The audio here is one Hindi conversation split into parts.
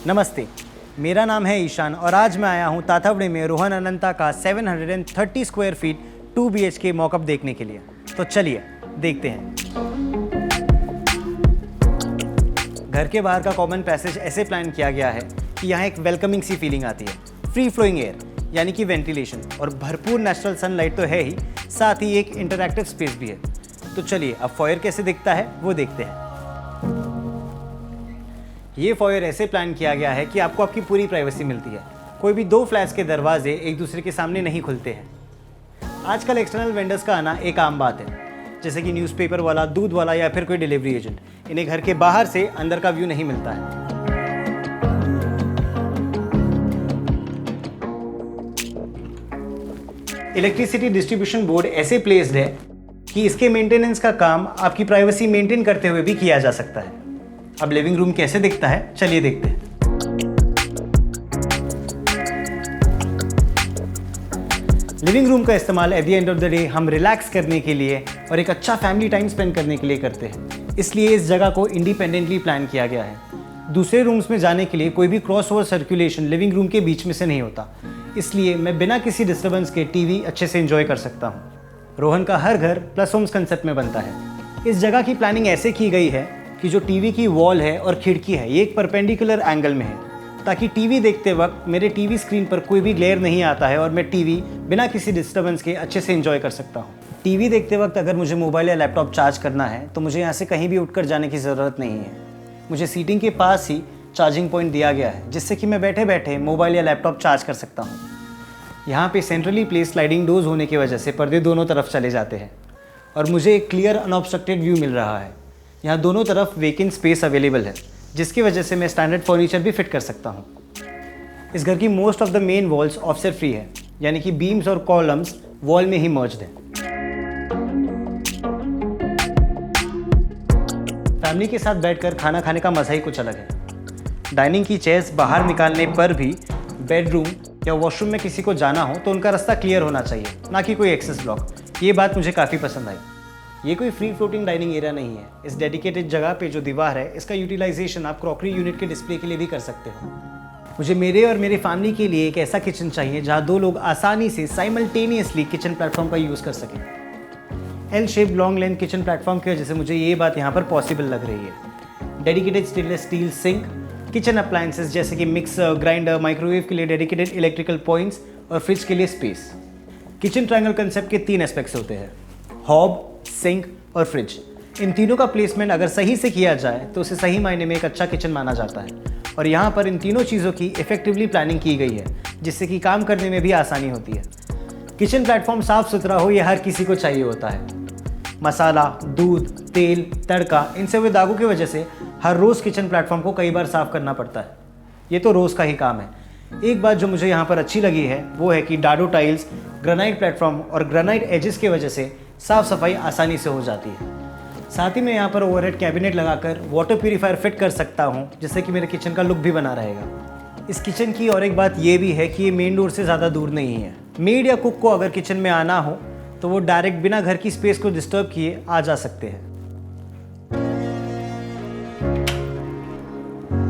नमस्ते, मेरा नाम है ईशान और आज मैं आया हूँ ताथावड़े में रोहन अनंता का 730 स्क्वायर फीट 2 BHK मॉकअप देखने के लिए। तो चलिए देखते हैं। घर के बाहर का कॉमन पैसेज ऐसे प्लान किया गया है कि यहाँ एक वेलकमिंग सी फीलिंग आती है। फ्री फ्लोइंग एयर यानी कि वेंटिलेशन और भरपूर नेचुरल सनलाइट तो है ही, साथ ही एक इंटरैक्टिव स्पेस भी है। तो चलिए अब फॉयर कैसे दिखता है वो देखते हैं। ये फॉयर ऐसे प्लान किया गया है कि आपको आपकी पूरी प्राइवेसी मिलती है। कोई भी दो फ्लैट्स के दरवाजे एक दूसरे के सामने नहीं खुलते हैं। आजकल एक्सटर्नल वेंडर्स का आना एक आम बात है, जैसे कि न्यूज़पेपर वाला, दूध वाला या फिर कोई डिलीवरी एजेंट। इन्हें घर के बाहर से अंदर का व्यू नहीं मिलता है। इलेक्ट्रिसिटी डिस्ट्रीब्यूशन बोर्ड ऐसे प्लेस्ड है कि इसके मेंटेनेंस का काम आपकी प्राइवेसी मेंटेन करते हुए भी किया जा सकता है। अब लिविंग रूम कैसे दिखता है चलिए देखते हैं। लिविंग रूम का इस्तेमाल at the end of the day हम रिलैक्स करने के लिए और एक अच्छा फैमिली टाइम स्पेंड करने के लिए करते हैं। इसलिए इस जगह को इंडिपेंडेंटली प्लान किया गया है। दूसरे रूम्स में जाने के लिए कोई भी cross over circulation living room के बीच में से नहीं होता, इसलिए मैं बिना किसी डिस्टर्बेंस के टीवी अच्छे से एंजॉय कर सकता हूँ। रोहन का हर घर प्लस होम्स कंसेप्ट में बनता है। इस जगह की प्लानिंग ऐसे की गई है कि जो टीवी की वॉल है और खिड़की है ये एक परपेंडिकुलर एंगल में है, ताकि टीवी देखते वक्त मेरे टीवी स्क्रीन पर कोई भी ग्लेयर नहीं आता है और मैं टीवी बिना किसी डिस्टर्बेंस के अच्छे से एंजॉय कर सकता हूँ। टीवी देखते वक्त अगर मुझे मोबाइल या लैपटॉप चार्ज करना है तो मुझे यहाँ से कहीं भी उठकर जाने की ज़रूरत नहीं है। मुझे सीटिंग के पास ही चार्जिंग पॉइंट दिया गया है, जिससे कि मैं बैठे बैठे मोबाइल या लैपटॉप चार्ज कर सकता हूँ। यहाँ पे सेंट्रली प्लेस स्लाइडिंग डोर्स होने की वजह से पर्दे दोनों तरफ चले जाते हैं और मुझे एक क्लियर अनऑब्स्ट्रक्टेड व्यू मिल रहा है। यहाँ दोनों तरफ वेकेंट स्पेस अवेलेबल है, जिसकी वजह से मैं स्टैंडर्ड फर्नीचर भी फिट कर सकता हूँ। इस घर की most of the main walls offset free है, यानी कि बीम्स और कॉलम्स वॉल में ही मर्ज्ड हैं। फैमिली के साथ बैठकर खाना खाने का मज़ा ही कुछ अलग है। डाइनिंग की चेयर्स बाहर निकालने पर भी बेडरूम या वॉशरूम में किसी को जाना हो तो उनका रास्ता क्लियर होना चाहिए, ना कि कोई एक्सेस ब्लॉक। ये बात मुझे काफ़ी पसंद आई। ये कोई फ्री फ्लोटिंग डाइनिंग एरिया नहीं है। इस डेडिकेटेड जगह पे जो दीवार है इसका यूटिलाइजेशन आप क्रॉकरी यूनिट के डिस्प्ले के लिए भी कर सकते हो। मुझे मेरे और मेरी फैमिली के लिए एक ऐसा किचन चाहिए जहाँ दो लोग आसानी से साइमल्टेनियसली किचन प्लेटफॉर्म का यूज़ कर सकें। L shape long length kitchen platform की वजह से मुझे ये बात यहाँ पर पॉसिबल लग रही है। Dedicated stainless steel sink, kitchen appliances जैसे कि मिक्सर, ग्राइंडर, माइक्रोवेव के लिए डेडिकेटेड इलेक्ट्रिकल पॉइंट्स और फ्रिज के लिए स्पेस। किचन ट्रायंगल कंसेप्ट के 3 एस्पेक्ट्स होते हैं: हॉब, सिंक और फ्रिज। इन तीनों का प्लेसमेंट अगर सही से किया जाए तो उसे सही मायने में एक अच्छा किचन माना जाता है। और यहाँ पर इन तीनों चीज़ों की इफेक्टिवली प्लानिंग की गई है, जिससे कि काम करने में भी आसानी होती है। किचन प्लेटफॉर्म साफ सुथरा हो यह हर किसी को चाहिए होता है। मसाला, दूध, तेल, तड़का, इनसे हुए दागों की वजह से हर रोज़ किचन प्लेटफॉर्म को कई बार साफ करना पड़ता है। ये तो रोज़ का ही काम है। एक बात जो मुझे यहाँ पर अच्छी लगी है वो है कि डाडो टाइल्स, ग्रेनाइट प्लेटफॉर्म और ग्रेनाइट एजेस की वजह से साफ़ सफाई आसानी से हो जाती है। साथ ही मैं यहाँ पर ओवरहेड कैबिनेट लगाकर वाटर प्यूरीफायर फिट कर सकता हूँ, जिससे कि मेरे किचन का लुक भी बना रहेगा। इस किचन की और एक बात ये भी है कि ये मेन डोर से ज़्यादा दूर नहीं है। मेड या कुक को अगर किचन में आना हो तो वो डायरेक्ट बिना घर की स्पेस को डिस्टर्ब किए आ जा सकते हैं।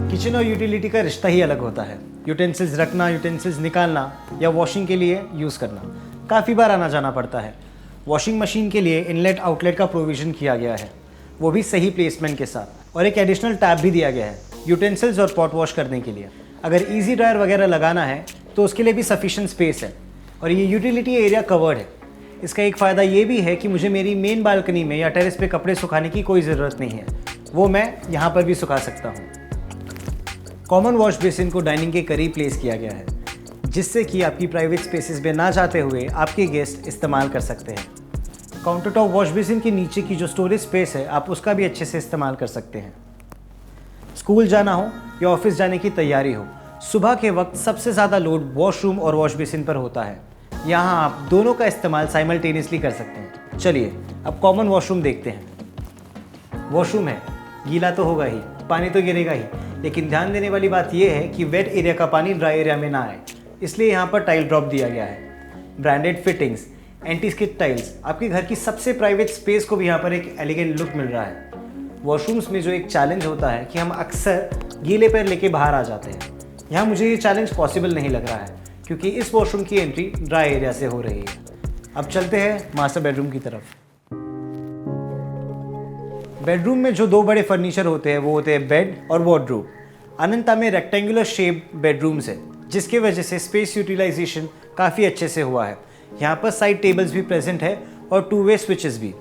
किचन और यूटिलिटी का रिश्ता ही अलग होता है। यूटेंसिल्स रखना, यूटेंसिल्स निकालना या वॉशिंग के लिए यूज़ करना, काफ़ी बार आना जाना पड़ता है। वॉशिंग मशीन के लिए इनलेट आउटलेट का प्रोविज़न किया गया है, वो भी सही प्लेसमेंट के साथ, और एक एडिशनल टैब भी दिया गया है यूटेंसिल्स और पॉट वॉश करने के लिए। अगर इजी ड्रायर वगैरह लगाना है तो उसके लिए भी सफिशिएंट स्पेस है और ये यूटिलिटी एरिया कवर्ड है। इसका एक फ़ायदा ये भी है कि मुझे मेरी मेन बालकनी में या टेरेस पे कपड़े सुखाने की कोई ज़रूरत नहीं है, वो मैं यहाँ पर भी सुखा सकता हूँ। कॉमन वॉश बेसिन को डाइनिंग के करीब प्लेस किया गया है, जिससे कि आपकी प्राइवेट स्पेसेस में ना जाते हुए आपके गेस्ट इस्तेमाल कर सकते हैं। काउंटर टॉप वॉश बेसिन के नीचे की जो स्टोरेज स्पेस है आप उसका भी अच्छे से इस्तेमाल कर सकते हैं। स्कूल जाना हो या ऑफिस जाने की तैयारी हो, सुबह के वक्त सबसे ज़्यादा लोड वॉशरूम और वॉश बेसिन पर होता है। यहाँ आप दोनों का इस्तेमाल साइमल्टेनियसली कर सकते हैं। चलिए अब कॉमन वॉशरूम देखते हैं। वॉशरूम है, गीला तो होगा ही, पानी तो गिरेगा ही, लेकिन ध्यान देने वाली बात यह है कि वेट एरिया का पानी ड्राई एरिया में ना आए, इसलिए यहाँ पर टाइल ड्रॉप दिया गया है। Branded fittings, anti skid tiles, आपके घर की सबसे प्राइवेट स्पेस को भी यहाँ पर एक एलिगेंट लुक मिल रहा है। वॉशरूम्स में जो एक चैलेंज होता है कि हम अक्सर गीले पैर लेके बाहर आ जाते हैं। यहाँ मुझे ये चैलेंज पॉसिबल नहीं लग रहा है क्योंकि इस वॉशरूम की एंट्री ड्राई एरिया से हो रही है। अब चलते हैं मास्टर बेडरूम की तरफ। बेडरूम में जो दो बड़े फर्नीचर होते हैं वो होते हैं बेड और वार्डरोब। अनंता में रेक्टेंगुलर शेप बेडरूम्स है जिसकी वजह से स्पेस यूटिलाइजेशन काफ़ी अच्छे से हुआ है। यहाँ पर साइड टेबल्स भी प्रेजेंट है और 2-वे स्विचेस भी।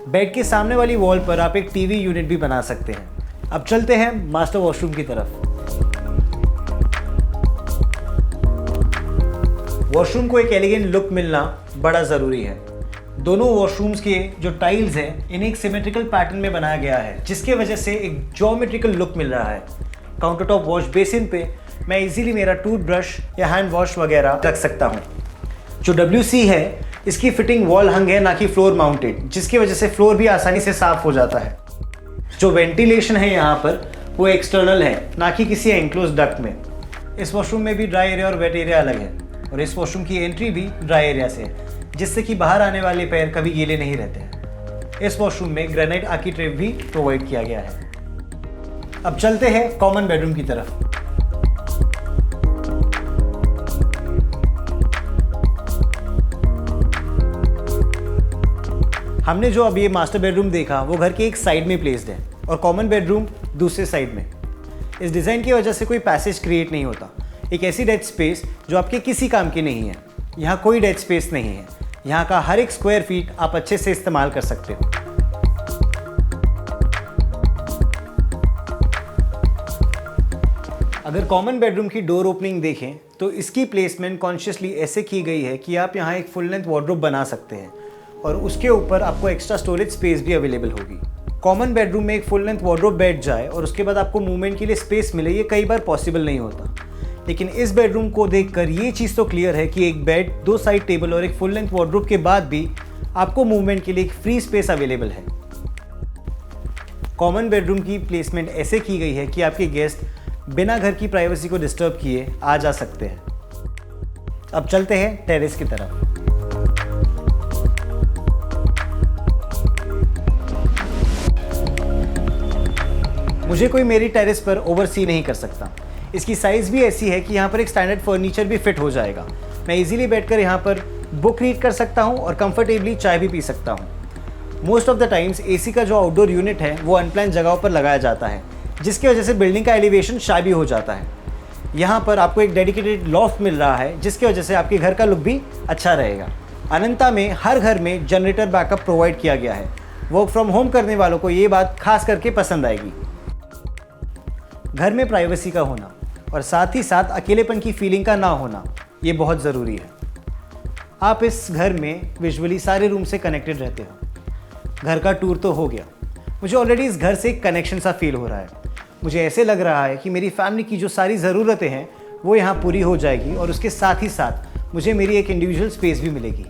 बेड के सामने वाली वॉल पर आप एक टीवी यूनिट भी बना सकते हैं। अब चलते हैं मास्टर वॉशरूम की तरफ। वॉशरूम को एक एलिगेंट लुक मिलना बड़ा ज़रूरी है। दोनों वॉशरूम्स के जो टाइल्स हैं इन्हें एक सिमेट्रिकल पैटर्न में बनाया गया है जिसके वजह से एक ज्योमेट्रिकल लुक मिल रहा है। काउंटर टॉप वॉश बेसिन पे मैं इजीली मेरा टूथब्रश या हैंड वॉश वगैरह रख सकता हूँ। जो WC है इसकी फिटिंग वॉल हंग है ना कि फ्लोर माउंटेड, जिसकी वजह से फ्लोर भी आसानी से साफ हो जाता है। जो वेंटिलेशन है यहाँ पर वो एक्सटर्नल है ना कि किसी एनक्लोज डक्ट में। इस वॉशरूम में भी ड्राई एरिया और वेट एरिया अलग है और इस वॉशरूम की एंट्री भी ड्राई एरिया से है जिससे कि बाहर आने वाले पैर कभी गीले नहीं रहते हैं। इस वॉशरूम में ग्रेनाइट आर्किट्रेव भी प्रोवाइड किया गया है। अब चलते हैं कॉमन बेडरूम की तरफ। हमने जो अब ये मास्टर बेडरूम देखा वो घर के एक साइड में प्लेस्ड है और कॉमन बेडरूम दूसरे साइड में। इस डिज़ाइन की वजह से कोई पैसेज क्रिएट नहीं होता, एक ऐसी डेड स्पेस जो आपके किसी काम की नहीं है। यहाँ कोई डेड स्पेस नहीं है, यहाँ का हर एक स्क्वायर फीट आप अच्छे से इस्तेमाल कर सकते हो। अगर कॉमन बेडरूम की डोर ओपनिंग देखें तो इसकी प्लेसमेंट कॉन्शियसली ऐसे की गई है कि आप यहाँ एक फुल लेंथ वार्डरोब बना सकते हैं और उसके ऊपर आपको एक्स्ट्रा स्टोरेज स्पेस भी अवेलेबल होगी। कॉमन बेडरूम में एक फुल लेंथ वार्डरोब बैठ जाए और उसके बाद आपको मूवमेंट के लिए स्पेस मिले, ये कई बार पॉसिबल नहीं होता। लेकिन इस बेडरूम को देखकर ये चीज़ तो क्लियर है कि एक बेड, 2 साइड टेबल और एक फुल लेंथ वार्डरोब के बाद भी आपको मूवमेंट के लिए एक फ्री स्पेस अवेलेबल है। कॉमन बेडरूम की प्लेसमेंट ऐसे की गई है कि आपके गेस्ट बिना घर की प्राइवेसी को डिस्टर्ब किए आ जा सकते हैं। अब चलते हैं टेरेस की तरफ। मुझे कोई मेरी टेरेस पर ओवरसी नहीं कर सकता। इसकी साइज़ भी ऐसी है कि यहाँ पर एक स्टैंडर्ड फर्नीचर भी फिट हो जाएगा। मैं इजीली बैठकर यहाँ पर बुक रीड कर सकता हूँ और कंफर्टेबली चाय भी पी सकता हूँ। Most of the times AC का जो आउटडोर यूनिट है वो अनप्लान जगहों पर लगाया जाता है जिसकी वजह से बिल्डिंग का एलिवेशन शाबी हो जाता है। यहाँ पर आपको एक डेडिकेटेड लॉफ्ट मिल रहा है जिसकी वजह से आपके घर का लुक भी अच्छा रहेगा। अनंता में हर घर में जनरेटर बैकअप प्रोवाइड किया गया है। वर्क फ्रॉम होम करने वालों को ये बात खास करके पसंद आएगी। घर में प्राइवेसी का होना और साथ ही साथ अकेलेपन की फीलिंग का ना होना, ये बहुत ज़रूरी है। आप इस घर में विजुअली सारे रूम से कनेक्टेड रहते हो। घर का टूर तो हो गया, मुझे ऑलरेडी इस घर से एक कनेक्शन सा फील हो रहा है। मुझे ऐसे लग रहा है कि मेरी फैमिली की जो सारी ज़रूरतें हैं वो यहाँ पूरी हो जाएगी और उसके साथ ही साथ मुझे मेरी एक इंडिविजुअल स्पेस भी मिलेगी।